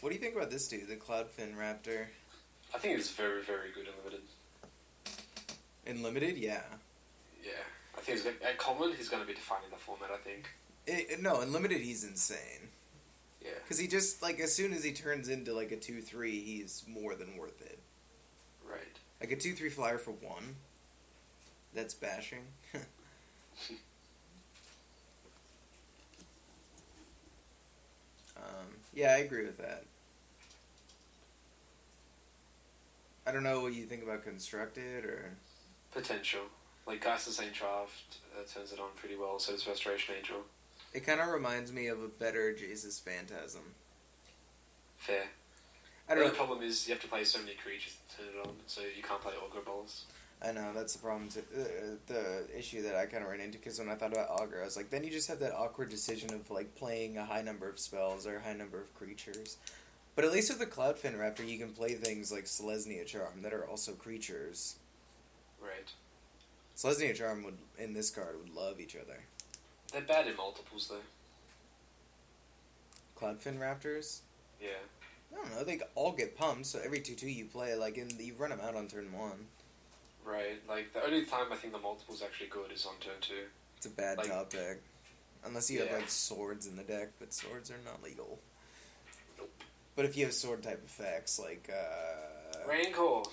What do you think about this dude, the Cloudfin Raptor? I think he's very, very good in limited. In limited, yeah. Yeah, I think at common he's going to be defining the format. I think. No, in limited he's insane. Yeah. Because he just like as soon as he turns into like a 2/3, he's more than worth it. Right. Like a 2/3 flyer for 1. That's bashing. Yeah, I agree with that. I don't know what you think about Constructed or... Potential. Like, Geist Saint Draft turns it on pretty well, so does Restoration Angel. It kind of reminds me of a better Jesus Phantasm. Fair. I don't know. The problem is you have to play so many creatures to turn it on, so you can't play Ogre Balls. I know, that's the problem. The issue that I kind of ran into, because when I thought about Augur, I was like, then you just have that awkward decision of like playing a high number of spells or a high number of creatures. But at least with the Cloudfin Raptor, you can play things like Selesnya Charm that are also creatures. Right. Selesnya Charm would, in this card, would love each other. They're bad in multiples, though. Cloudfin Raptors? Yeah. I don't know, they all get pumped, so every 2/2 you play, like, you run them out on turn 1. Right, like, the only time I think the multiple's actually good is on turn 2. It's a bad like, top deck. Unless you have, yeah. like, swords in the deck, but swords are not legal. Nope. But if you have sword-type effects, like, Rancor!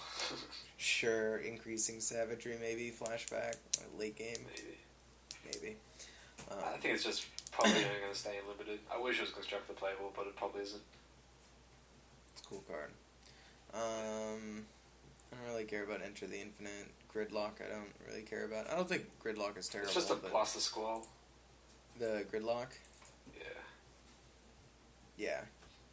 Sure, increasing savagery, maybe, flashback, late game. Maybe. I think it's just probably only going to stay in limited. I wish it was Constructor playable, but it probably isn't. It's a cool card. I don't really care about Enter the Infinite. Gridlock, I don't really care about. I don't think Gridlock is terrible. It's just a plus the squall. The Gridlock? Yeah. Yeah.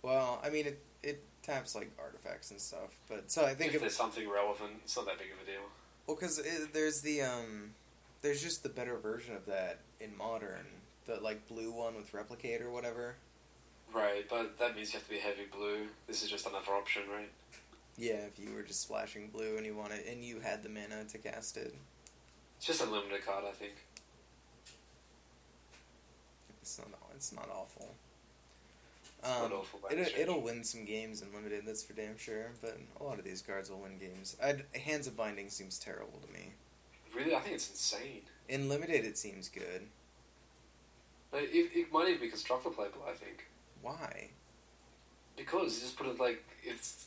Well, I mean, it taps, like, artifacts and stuff, but, so I think if there's something relevant, it's not that big of a deal. Well, because there's just the better version of that in Modern. The, like, blue one with Replicate or whatever. Right, but that means you have to be heavy blue. This is just another option, right? Yeah, if you were just splashing blue and you had the mana to cast it. It's just a limited card, I think. It's not awful. Not awful it'll win some games in limited, that's for damn sure. But a lot of these cards will win games. Hands of Binding seems terrible to me. Really, I think it's insane. In limited, it seems good. But it might even be Constructor playable, I think. Why? Because you just put it like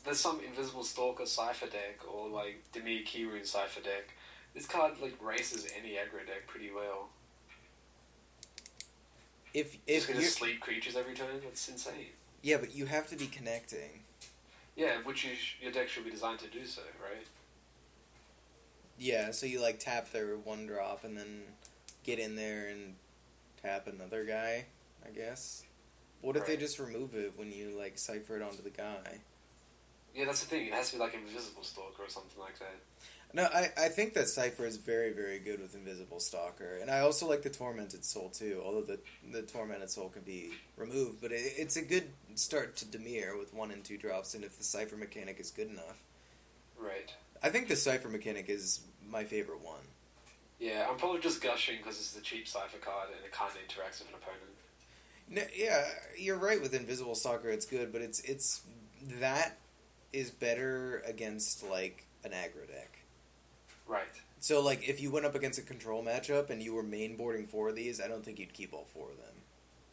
there's some Invisible Stalker Cypher deck or like Dimir Kirun Cypher deck. This card like races any aggro deck pretty well. If you sleep creatures every turn, that's insane. Yeah, but you have to be connecting. Yeah, which your deck should be designed to do so, right? Yeah, so you like tap their 1-drop and then get in there and tap another guy, I guess. What if they just remove it when you like cipher it onto the guy? Yeah, that's the thing. It has to be like Invisible Stalker or something like that. No, I think that Cypher is very, very good with Invisible Stalker. And I also like the Tormented Soul, too. Although the Tormented Soul can be removed. But it's a good start to Dimir with 1 and 2 drops, and if the Cypher mechanic is good enough. Right. I think the Cypher mechanic is my favorite one. Yeah, I'm probably just gushing because it's the cheap Cypher card and it kind of interacts with an opponent. No, yeah, you're right with Invisible Stalker, it's good, but it's that is better against, like, an aggro deck. Right. So, like, if you went up against a control matchup and you were main boarding 4 of these, I don't think you'd keep all 4 of them.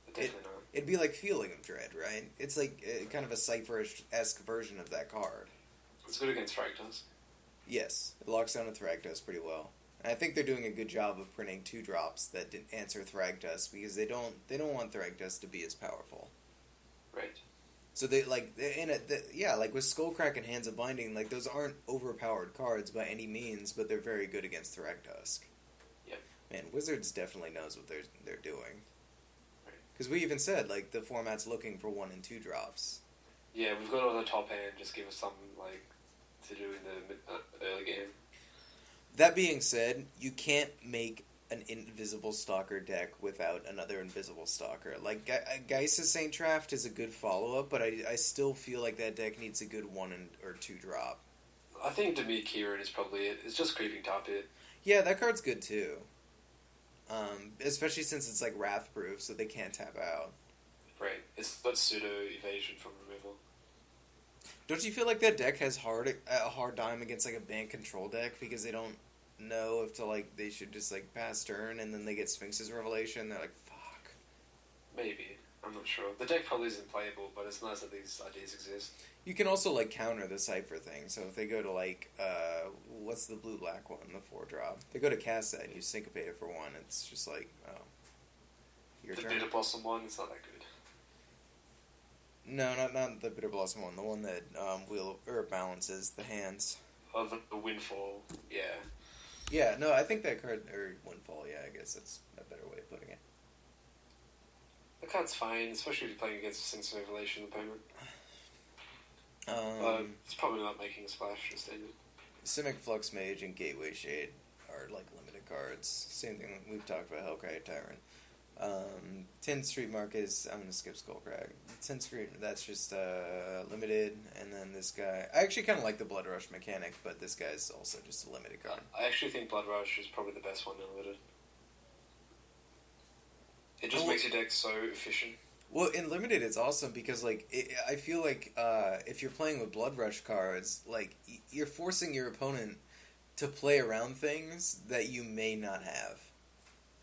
Definitely not. It'd be like Feeling of Dread, right? It's like kind of a Cypher-esque version of that card. It's good against Thragtusk. Yes, it locks down a Thragtusk pretty well. And I think they're doing a good job of printing 2 drops that didn't answer Thragtusk because they don't want Thragtusk to be as powerful. Right. So they like like with Skullcrack and Hands of Binding, like those aren't overpowered cards by any means, but they're very good against Thragtusk. Yep. Man, Wizards definitely knows what they're doing. Right. Because we even said like the format's looking for 1 and 2 drops. Yeah, we've got on the top hand. Just give us something like to do in the early game. That being said, you can't make an Invisible Stalker deck without another Invisible Stalker. Like, Geist Saint Draft is a good follow-up, but I still feel like that deck needs a good 1 or 2 drop. I think Dimir Kirun is probably it. It's just Creeping Tar Pit. Yeah, that card's good too. Especially since it's like Wrath-proof, so they can't tap out. Right. It's got pseudo evasion from removal. Don't you feel like that deck has a hard time against like a bank control deck because they don't know if to like they should just like pass turn and then they get Sphinx's Revelation? They're like, fuck. Maybe. I'm not sure. The deck probably isn't playable, but it's nice that these ideas exist. You can also like counter the Cypher thing. So if they go to like what's the blue black one, the 4-drop? They go to cast that and you syncopate it for 1. It's just like, oh, your The turn. Bitter Blossom one, it's not that good. No, not the Bitter Blossom one. The one that balances the hands. Oh, the Windfall, yeah. Yeah, no, I think that card or Windfall. Yeah, I guess that's a better way of putting it. The card's fine, especially if you're playing against a Sphinx Revelation opponent. It's probably not making a splash in standard. Simic Flux Mage and Gateway Shade are like limited cards. Same thing we've talked about Hellcry Tyrant. 10th Street Market is, I'm going to skip Skullcrag. 10th Street, that's just limited, and then this guy, I actually kind of like the Blood Rush mechanic, but this guy's also just a limited card. I actually think Blood Rush is probably the best one limited. It just makes your deck so efficient. Well, in limited, it's awesome because like I feel like if you're playing with Blood Rush cards, like you're forcing your opponent to play around things that you may not have.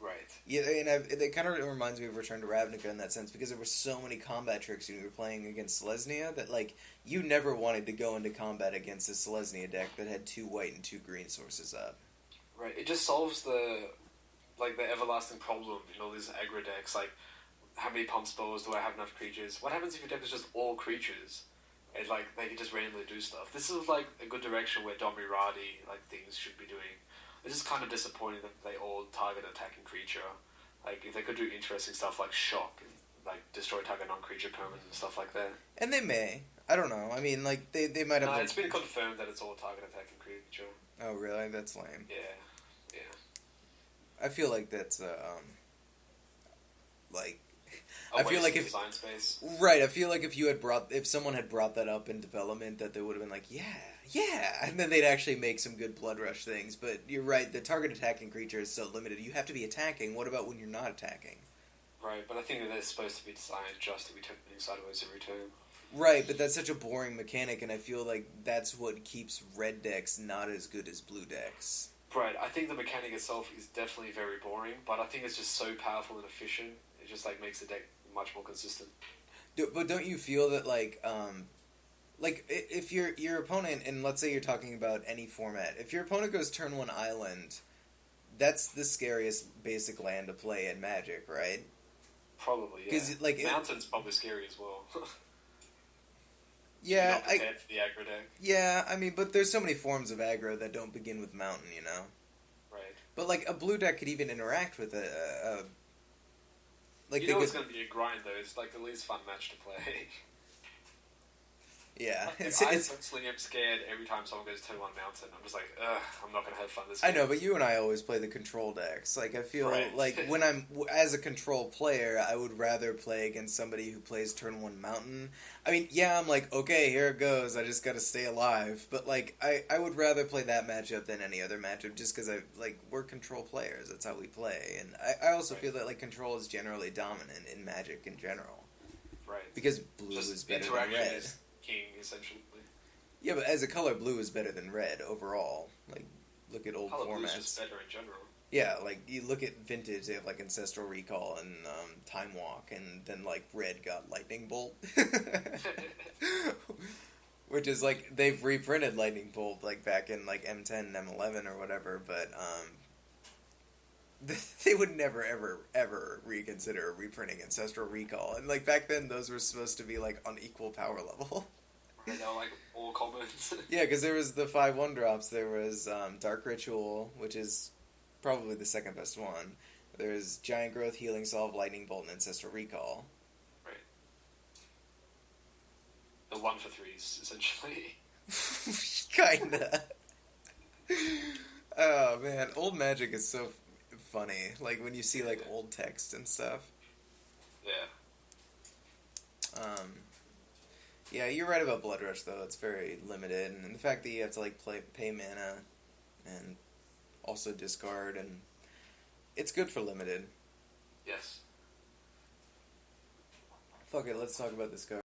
Right. Yeah, and it kind of reminds me of Return to Ravnica in that sense because there were so many combat tricks when you were playing against Selesnya that like you never wanted to go into combat against a Selesnya deck that had 2 white and 2 green sources up. Right. It just solves the everlasting problem in all these aggro decks. Like, how many pump spells do I have enough creatures? What happens if your deck is just all creatures? And like they can just randomly do stuff. This is like a good direction where Domirati things should be doing. It's just kind of disappointing that they all target attacking creature. Like, if they could do interesting stuff like Shock and like destroy target non-creature permanent and stuff like that. And they may. I don't know. I mean, like they might have. No, it's been confirmed that it's all target attacking creature. Oh really? That's lame. Yeah. I feel like that's like. A I feel like if design space. Right, I feel like if someone had brought that up in development, that they would have been like, yeah, and then they'd actually make some good Blood Rush things. But you're right, the target attacking creature is so limited. You have to be attacking. What about when you're not attacking? Right, but I think that they're supposed to be designed just to be turning sideways every turn. Right, but that's such a boring mechanic, and I feel like that's what keeps red decks not as good as blue decks. Right, I think the mechanic itself is definitely very boring, but I think it's just so powerful and efficient. It just makes the deck much more consistent. But don't you feel that like if your opponent, and let's say you're talking about any format, if your opponent goes turn 1 island, that's the scariest basic land to play in Magic, right? Probably, yeah. Because like Mountain's probably scary as well. Yeah, not prepared for the aggro deck. Yeah, I mean, but there's so many forms of aggro that don't begin with mountain, you know. Right. But like a blue deck could even interact with like you know it's going to be a grind though. It's like the least fun match to play. Yeah, I personally am scared every time someone goes turn 1 mountain. I'm just like, ugh, I'm not going to have fun this game. I know, but you and I always play the control decks. Like, I feel like when I'm, as a control player, I would rather play against somebody who plays turn 1 mountain. I mean, yeah, I'm like, okay, here it goes, I just gotta stay alive. But, like, I would rather play that matchup than any other matchup just because we're control players. That's how we play. And I also feel that, like, control is generally dominant in Magic in general. Right. Because blue is better than red. King, essentially. Yeah, but as a color, blue is better than red overall. Like, look at old color formats. Blue is just better in general. Yeah, like you look at vintage, they have like Ancestral Recall and Time Walk, and then like red got Lightning Bolt, which is like they've reprinted Lightning Bolt like back in like M10 and M11 or whatever, but they would never ever reconsider reprinting Ancestral Recall, and like back then those were supposed to be like on equal power level. Right, they were like all commons. Yeah, because there was the 5/1 drops. There was Dark Ritual, which is probably the second best one. There's Giant Growth, Healing Salve, Lightning Bolt, and Ancestral Recall. Right. The 1-for-3s, essentially. Kinda. Oh man, old Magic is so funny. Like when you see like old text and stuff. Yeah. Yeah, you're right about Blood Rush though. It's very limited, and the fact that you have to like pay mana and also discard, and it's good for limited. Yes. Fuck it, let's talk about this card.